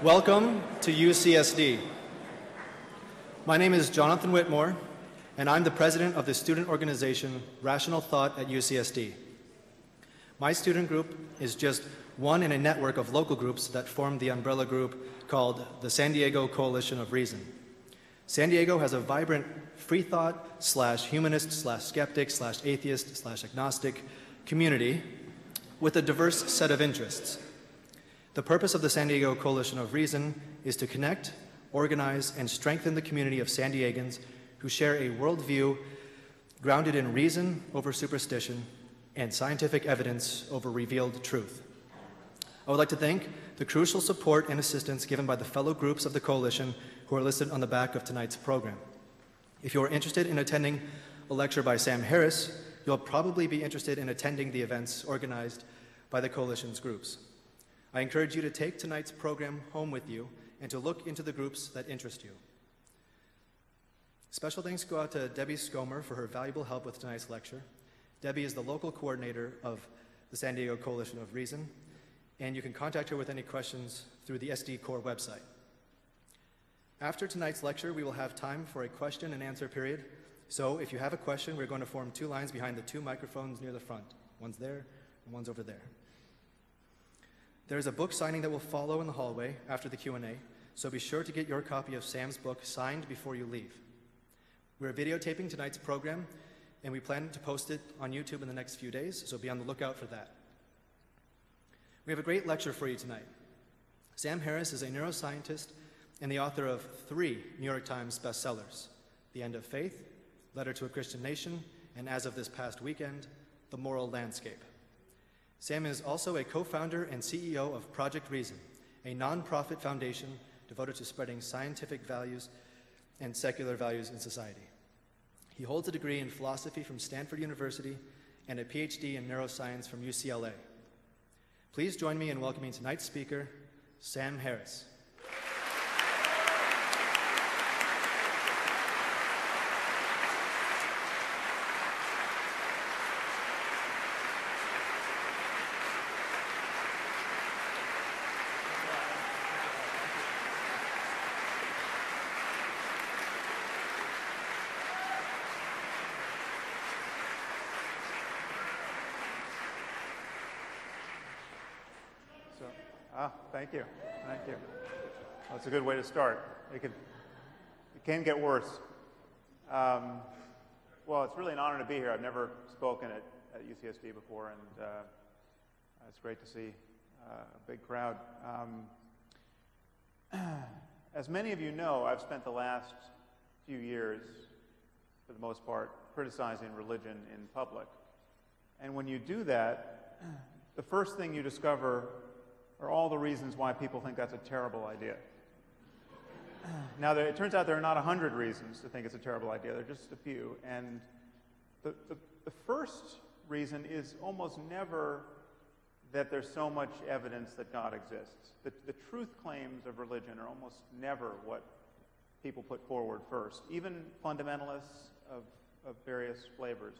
Welcome to UCSD. My name is Jonathan Whitmore, and I'm the president of the student organization Rational Thought at UCSD. My student group is just one in a network of local groups that form the umbrella group called the San Diego Coalition of Reason. San Diego has a vibrant free thought / humanist / skeptic / atheist / agnostic community with a diverse set of interests. The purpose of the San Diego Coalition of Reason is to connect, organize, and strengthen the community of San Diegans who share a worldview grounded in reason over superstition and scientific evidence over revealed truth. I would like to thank the crucial support and assistance given by the fellow groups of the coalition who are listed on the back of tonight's program. If you are interested in attending a lecture by Sam Harris, you'll probably be interested in attending the events organized by the coalition's groups. I encourage you to take tonight's program home with you and to look into the groups that interest you. Special thanks go out to Debbie Scomer for her valuable help with tonight's lecture. Debbie is the local coordinator of the San Diego Coalition of Reason, and you can contact her with any questions through the SD Core website. After tonight's lecture, we will have time for a question and answer period. So if you have a question, we're going to form two lines behind the two microphones near the front. One's there and one's over there. There is a book signing that will follow in the hallway after the Q&A, so be sure to get your copy of Sam's book signed before you leave. We're videotaping tonight's program, and we plan to post it on YouTube in the next few days, so be on the lookout for that. We have a great lecture for you tonight. Sam Harris is a neuroscientist and the author of 3 New York Times bestsellers, The End of Faith, Letter to a Christian Nation, and as of this past weekend, The Moral Landscape. Sam is also a co-founder and CEO of Project Reason, a nonprofit foundation devoted to spreading scientific values and secular values in society. He holds a degree in philosophy from Stanford University and a PhD in neuroscience from UCLA. Please join me in welcoming tonight's speaker, Sam Harris. Thank you. Thank you. Well, that's a good way to start. It can get worse. Well, it's really an honor to be here. I've never spoken at UCSD before, and it's great to see a big crowd. As many of you know, I've spent the last few years, for the most part, criticizing religion in public. And when you do that, the first thing you discover are all the reasons why people think that's a terrible idea. Now, it turns out there are not 100 reasons to think it's a terrible idea. There are just a few. And the first reason is almost never that there's so much evidence that God exists. The truth claims of religion are almost never what people put forward first. Even fundamentalists of various flavors.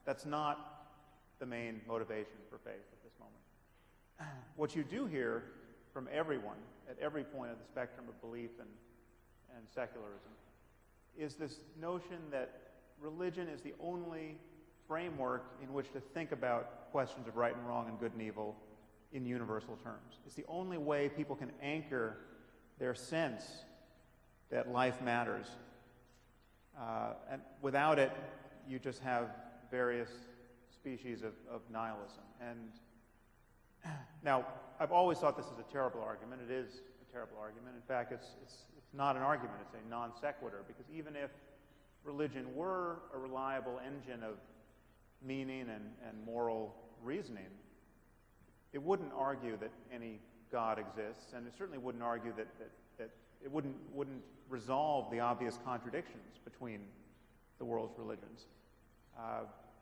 That's not the main motivation for faith at this moment. What you do hear from everyone at every point of the spectrum of belief and secularism is this notion that religion is the only framework in which to think about questions of right and wrong and good and evil in universal terms. It's the only way people can anchor their sense that life matters. And without it, you just have various species of nihilism. And now, I've always thought this is a terrible argument. It is a terrible argument. In fact, it's not an argument. It's a non sequitur, because even if religion were a reliable engine of meaning and moral reasoning, it wouldn't argue that any God exists, and it certainly wouldn't argue that it wouldn't resolve the obvious contradictions between the world's religions.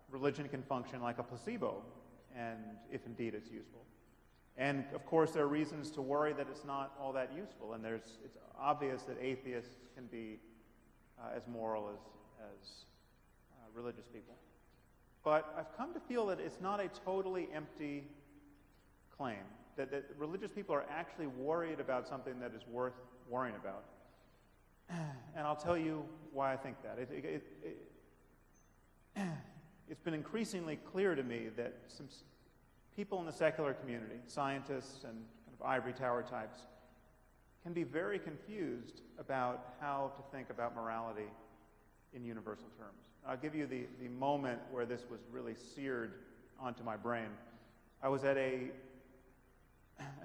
Religion can function like a placebo, and if indeed it's useful. And of course, there are reasons to worry that it's not all that useful, and it's obvious that atheists can be as moral as religious people. But I've come to feel that it's not a totally empty claim. that religious people are actually worried about something that is worth worrying about. And I'll tell you why I think that. It's been increasingly clear to me that some people in the secular community, scientists and kind of ivory tower types, can be very confused about how to think about morality in universal terms. I'll give you the moment where this was really seared onto my brain. I was at an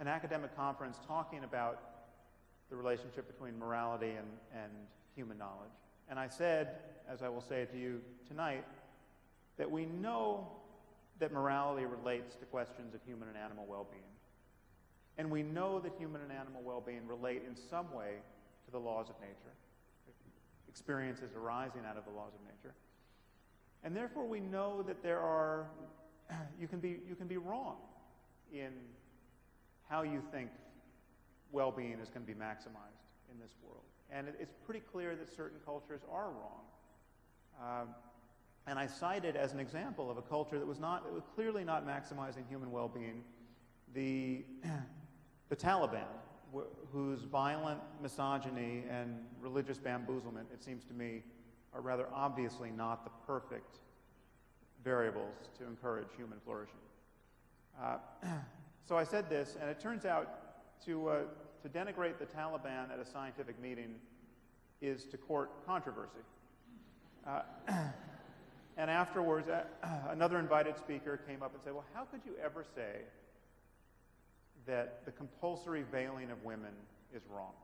academic conference talking about the relationship between morality and human knowledge. And I said, as I will say it to you tonight, that we know that morality relates to questions of human and animal well-being. And we know that human and animal well-being relate in some way to the laws of nature, experiences arising out of the laws of nature. And therefore we know that there are, you can be wrong in how you think well-being is going to be maximized in this world. And it's pretty clear that certain cultures are wrong. And I cited as an example of a culture that was clearly not maximizing human well-being, the Taliban, whose violent misogyny and religious bamboozlement, it seems to me, are rather obviously not the perfect variables to encourage human flourishing. So I said this, and it turns out to denigrate the Taliban at a scientific meeting is to court controversy. And afterwards, another invited speaker came up and said, well, how could you ever say that the compulsory veiling of women is wrong?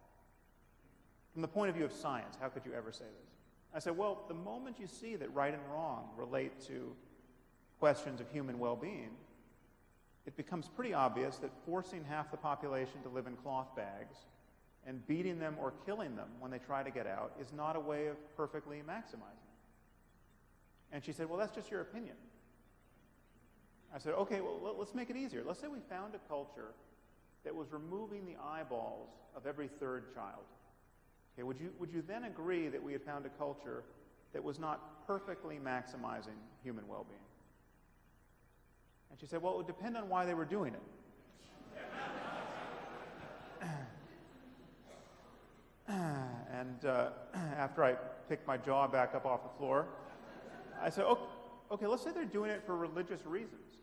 From the point of view of science, how could you ever say this? I said, well, the moment you see that right and wrong relate to questions of human well-being, it becomes pretty obvious that forcing half the population to live in cloth bags and beating them or killing them when they try to get out is not a way of perfectly maximizing. And she said, well, that's just your opinion. I said, okay, well, let's make it easier. Let's say we found a culture that was removing the eyeballs of every third child. Okay, would you then agree that we had found a culture that was not perfectly maximizing human well-being? And she said, well, it would depend on why they were doing it. And after I picked my jaw back up off the floor, I said, okay, let's say they're doing it for religious reasons.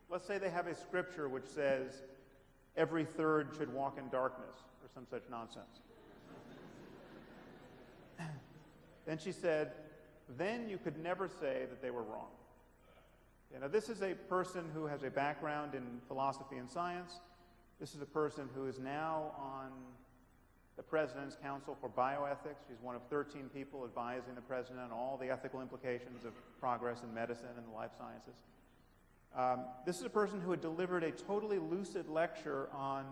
Let's say they have a scripture which says every third should walk in darkness, or some such nonsense. Then she said, then you could never say that they were wrong. Now, this is a person who has a background in philosophy and science. This is a person who is now on the President's Council for Bioethics. She's one of 13 people advising the President on all the ethical implications of progress in medicine and the life sciences. This is a person who had delivered a totally lucid lecture on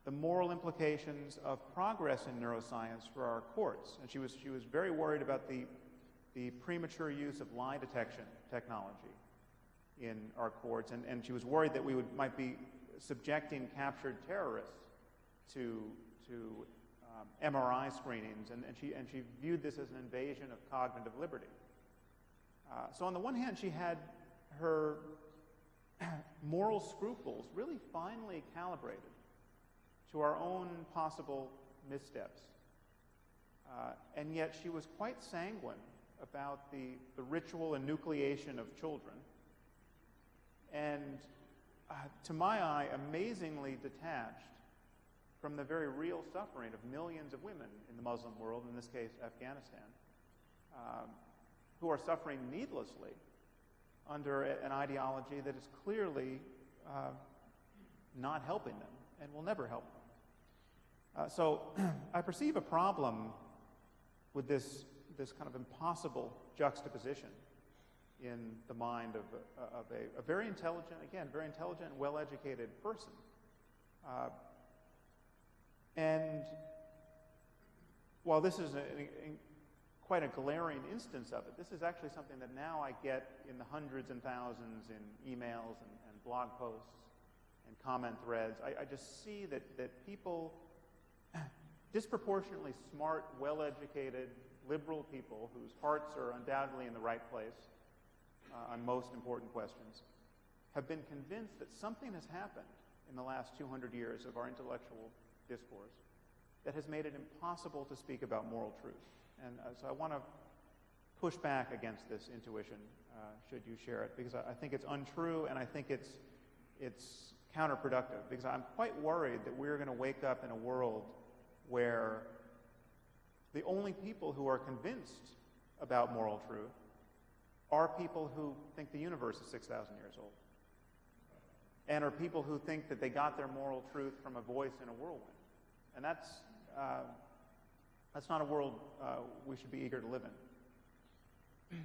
the moral implications of progress in neuroscience for our courts. And she was very worried about the premature use of lie detection technology in our courts, and she was worried that we might be subjecting captured terrorists to MRI screenings, and she viewed this as an invasion of cognitive liberty. So on the one hand, she had her moral scruples really finely calibrated to our own possible missteps. And yet she was quite sanguine about the ritual enucleation of children, and to my eye, amazingly detached from the very real suffering of millions of women in the Muslim world, in this case Afghanistan, who are suffering needlessly under an ideology that is clearly not helping them and will never help them. So I perceive a problem with this kind of impossible juxtaposition in the mind of a very intelligent, and well-educated person. And while this is quite a glaring instance of it, this is actually something that now I get in the hundreds and thousands in emails and blog posts and comment threads. I just see that people, disproportionately smart, well-educated, liberal people whose hearts are undoubtedly in the right place on most important questions, have been convinced that something has happened in the last 200 years of our intellectual discourse that has made it impossible to speak about moral truth. And so I want to push back against this intuition, should you share it, because I think it's untrue, and I think it's counterproductive, because I'm quite worried that we're going to wake up in a world where the only people who are convinced about moral truth are people who think the universe is 6,000 years old, and are people who think that they got their moral truth from a voice in a whirlwind. And that's not a world we should be eager to live in.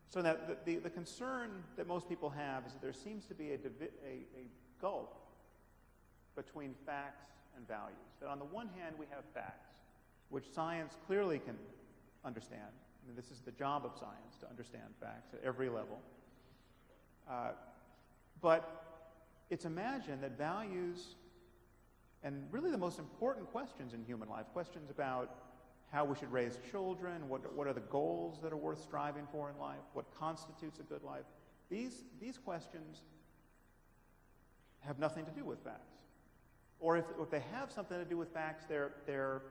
So that the concern that most people have is that there seems to be a gulf between facts and values. That on the one hand we have facts, which science clearly can understand. I mean, this is the job of science, to understand facts at every level. But it's imagined that values, and really the most important questions in human life, questions about how we should raise children, what are the goals that are worth striving for in life, what constitutes a good life, these questions have nothing to do with facts. Or if they have something to do with facts, their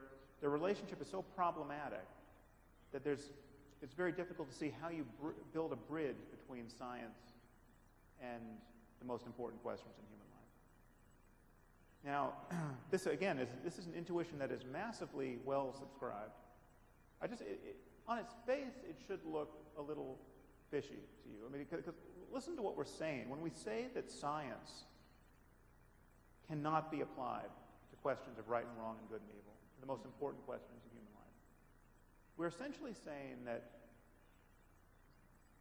relationship is so problematic that it's very difficult to see how you build a bridge between science and the most important questions in human life. Now, this again this is an intuition that is massively well subscribed. On its face, it should look a little fishy to you. I mean, because listen to what we're saying. When we say that science cannot be applied to questions of right and wrong and good and evil, the most important questions of human life, we're essentially saying that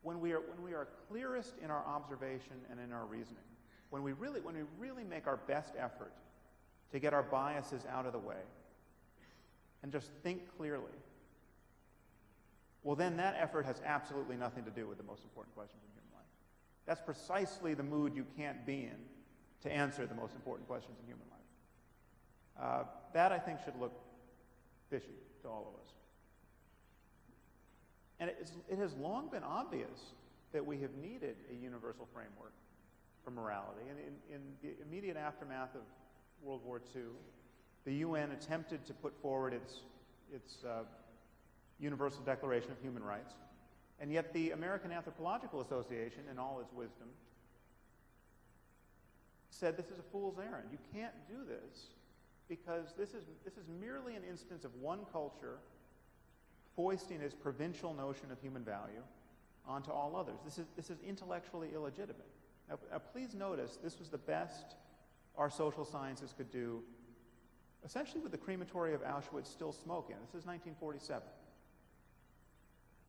when we are clearest in our observation and in our reasoning, when we really make our best effort to get our biases out of the way and just think clearly, well, then that effort has absolutely nothing to do with the most important questions in human life. That's precisely the mood you can't be in to answer the most important questions in human life. That, I think, should look fishy to all of us. And it has long been obvious that we have needed a universal framework for morality. And in the immediate aftermath of World War II, the UN attempted to put forward its Universal Declaration of Human Rights. And yet the American Anthropological Association, in all its wisdom, said this is a fool's errand. You can't do this because this is merely an instance of one culture foisting its provincial notion of human value onto all others. This is intellectually illegitimate. Now, please notice this was the best our social sciences could do, essentially with the crematory of Auschwitz still smoking. This is 1947.